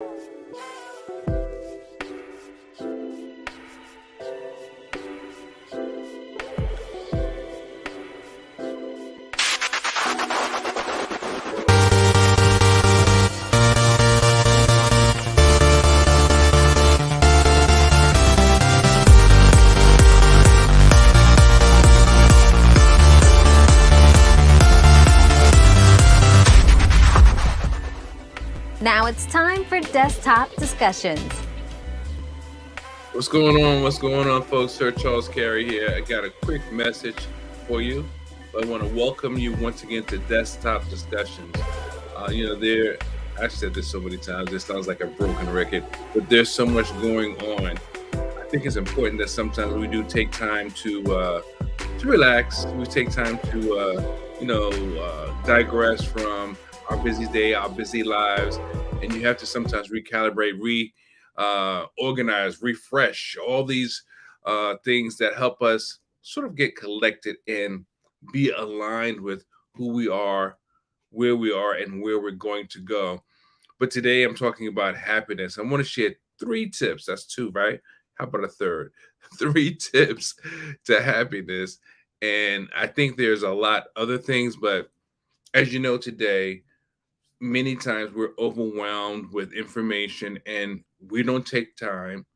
Now it's time for desktop discussions. What's going on? What's going on, folks? Sir Charles Carey here. I got a quick message for you. I want to welcome you once again to Desktop Discussions. I've said this so many times, it sounds like a broken record, but there's so much going on. I think it's important that sometimes we do take time to relax. We take time to digress from our busy day, our busy lives, and you have to sometimes recalibrate, organize, refresh, all these things that help us sort of get collected and be aligned with who we are, and where we're going to go. But today I'm talking about happiness. I want to share 3 tips. That's 2, right? How about a third? 3 tips to happiness. And I think there's a lot other things, but as you know, today, many times we're overwhelmed with information and we don't take time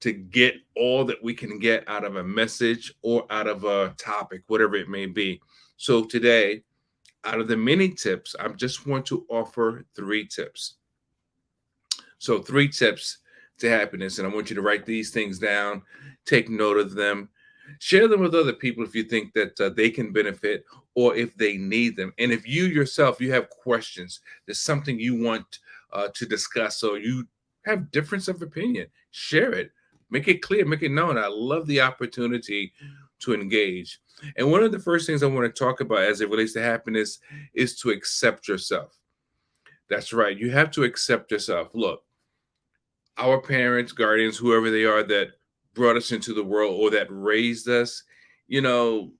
to get all that we can get out of a message or out of a topic, whatever it may be. So today, out of the many tips, I just want to offer 3 tips. So 3 tips to happiness, and I want you to write these things down, take note of them, share them with other people if you think that they can benefit or if they need them. And if you yourself, you have questions, there's something you want to discuss, or you have difference of opinion, share it, make it clear, make it known. I love the opportunity to engage. And one of the first things I want to talk about as it relates to happiness is to accept yourself. That's right. You have to accept yourself. Look, our parents, guardians, whoever they are that brought us into the world or that raised us, you know,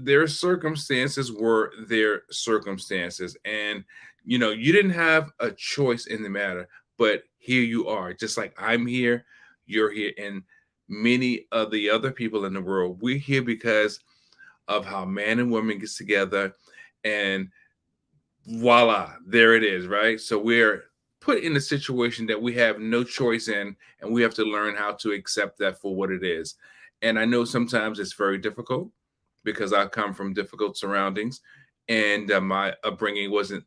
their circumstances were their circumstances. And, you didn't have a choice in the matter, but here you are. Just like I'm here, you're here. And many of the other people in the world, we're here because of how man and woman gets together. And voila, there it is, right? So we're put in a situation that we have no choice in, and we have to learn how to accept that for what it is. And I know sometimes it's very difficult because I come from difficult surroundings, and my upbringing wasn't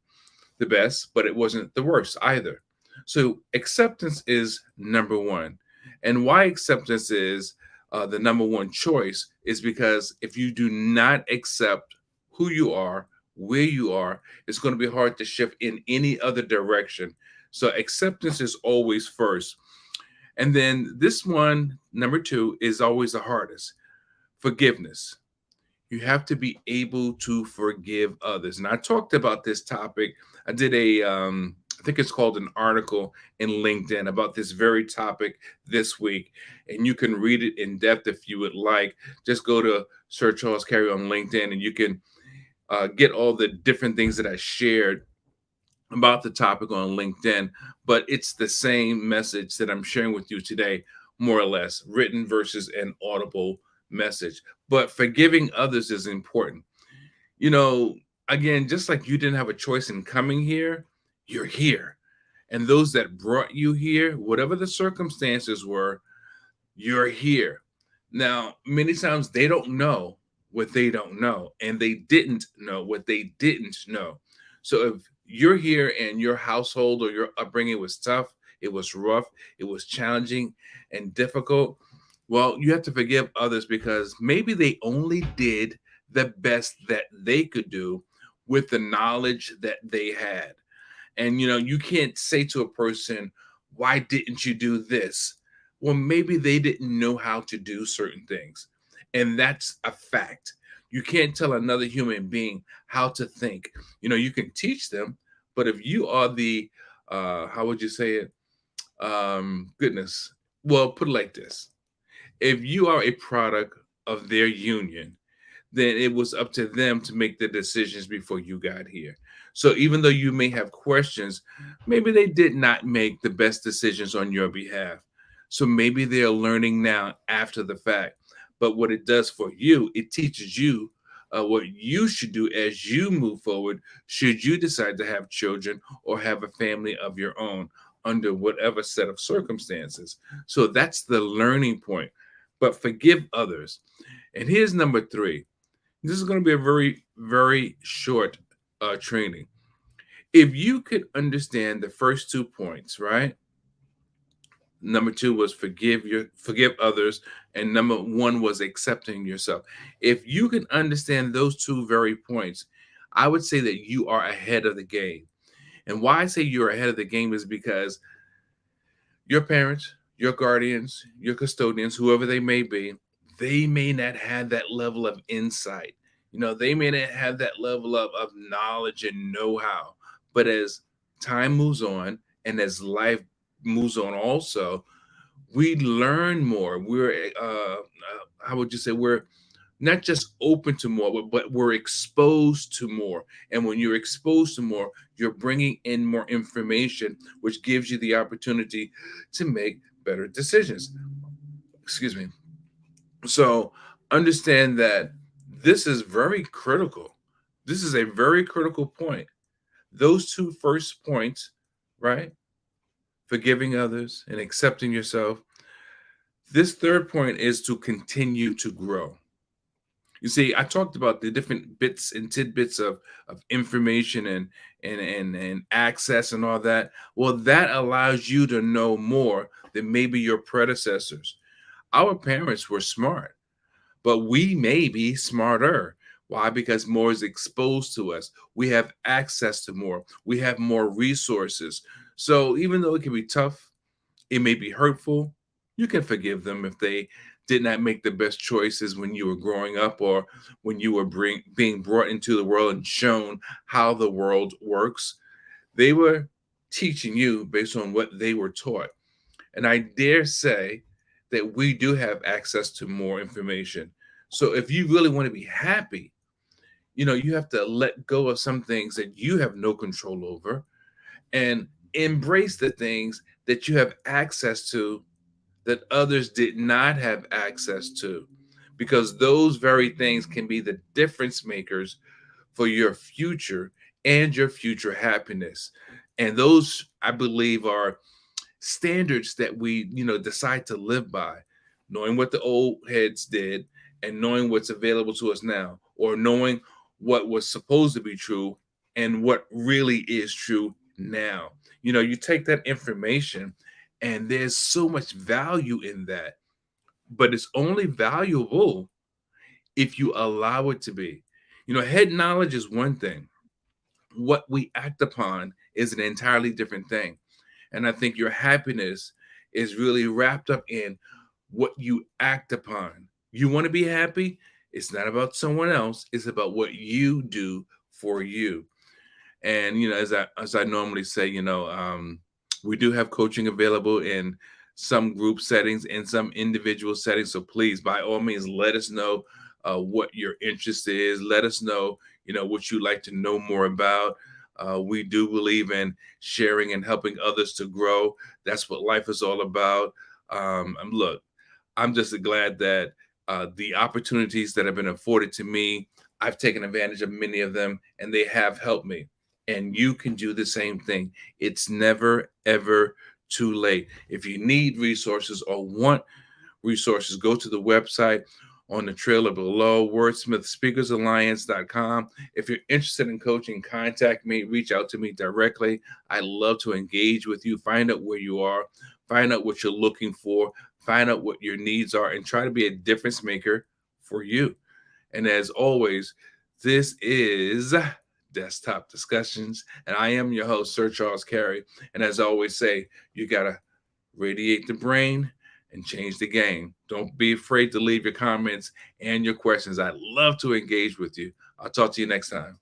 the best, but it wasn't the worst either. So acceptance is number one. And why acceptance is the number one choice is because if you do not accept who you are, where you are, it's going to be hard to shift in any other direction. So acceptance is always first. And then this one, number 2, is always the hardest. Forgiveness. You have to be able to forgive others. And I talked about this topic. I did I think it's called an article in LinkedIn about this very topic this week. And you can read it in depth if you would like. Just go to Sir Charles Carey on LinkedIn and you can get all the different things that I shared about the topic on LinkedIn, but it's the same message that I'm sharing with you today, more or less, written versus an audible message. But forgiving others is important. Again, just like you didn't have a choice in coming here, you're here. And those that brought you here, whatever the circumstances were, you're here. Now, many times they don't know what they don't know, and they didn't know what they didn't know. So if you're here and your household or your upbringing was tough, it was rough, it was challenging and difficult, well, you have to forgive others because maybe they only did the best that they could do with the knowledge that they had. And you can't say to a person, why didn't you do this? Well, maybe they didn't know how to do certain things. And that's a fact. You can't tell another human being how to think. You can teach them, but if you are the, how would you say it? Goodness. Well, put it like this. If you are a product of their union, then it was up to them to make the decisions before you got here. So even though you may have questions, maybe they did not make the best decisions on your behalf. So maybe they're learning now after the fact. But what it does for you, it teaches you what you should do as you move forward, should you decide to have children or have a family of your own under whatever set of circumstances. So that's the learning point. But forgive others. And here's number three. This is going to be a very, very short training. If you could understand the first 2 points, right? Number two was forgive others, and number one was accepting yourself. If you can understand those two very points, I would say that you are ahead of the game. And why I say you're ahead of the game is because your parents, your guardians, your custodians, whoever they may not have that level of insight. They may not have that level of knowledge and know-how. But as time moves on and as life moves on also, we learn more. We're how would you say, we're not just open to more, but we're exposed to more. And when you're exposed to more, you're bringing in more information, which gives you the opportunity to make better decisions. Excuse me. So understand that this is very critical. This is a very critical point. Those two first points, right? Forgiving others and accepting yourself. This third point is to continue to grow. You see, I talked about the different bits and tidbits of information and access and all that. Well, that allows you to know more than maybe your predecessors. Our parents were smart, but we may be smarter. Why? Because more is exposed to us. We have access to more. We have more resources. So even though it can be tough, it may be hurtful, you can forgive them if they did not make the best choices when you were growing up or when you were being brought into the world and shown how the world works. They were teaching you based on what they were taught. And I dare say that we do have access to more information. So if you really want to be happy, you have to let go of some things that you have no control over and embrace the things that you have access to that others did not have access to, because those very things can be the difference makers for your future and your future happiness. And those, I believe, are standards that we decide to live by, knowing what the old heads did and knowing what's available to us now, or knowing what was supposed to be true and what really is true now. You take that information and there's so much value in that, but it's only valuable if you allow it to be. Head knowledge is one thing. What we act upon is an entirely different thing. And I think your happiness is really wrapped up in what you act upon. You want to be happy? It's not about someone else. It's about what you do for you. And as I normally say, we do have coaching available in some group settings and some individual settings. So please, by all means, let us know what your interest is. Let us know, what you'd like to know more about. We do believe in sharing and helping others to grow. That's what life is all about. And look, I'm just glad that the opportunities that have been afforded to me, I've taken advantage of many of them, and they have helped me. And you can do the same thing. It's never, ever too late. If you need resources or want resources, go to the website on the trailer below, wordsmithspeakersalliance.com. If you're interested in coaching, contact me, reach out to me directly. I love to engage with you, find out where you are, find out what you're looking for, find out what your needs are, and try to be a difference maker for you. And as always, this is Desktop Discussions, and I am your host, Sir Charles Carey. And as I always say, you got to radiate the brain and change the game. Don't be afraid to leave your comments and your questions. I'd love to engage with you. I'll talk to you next time.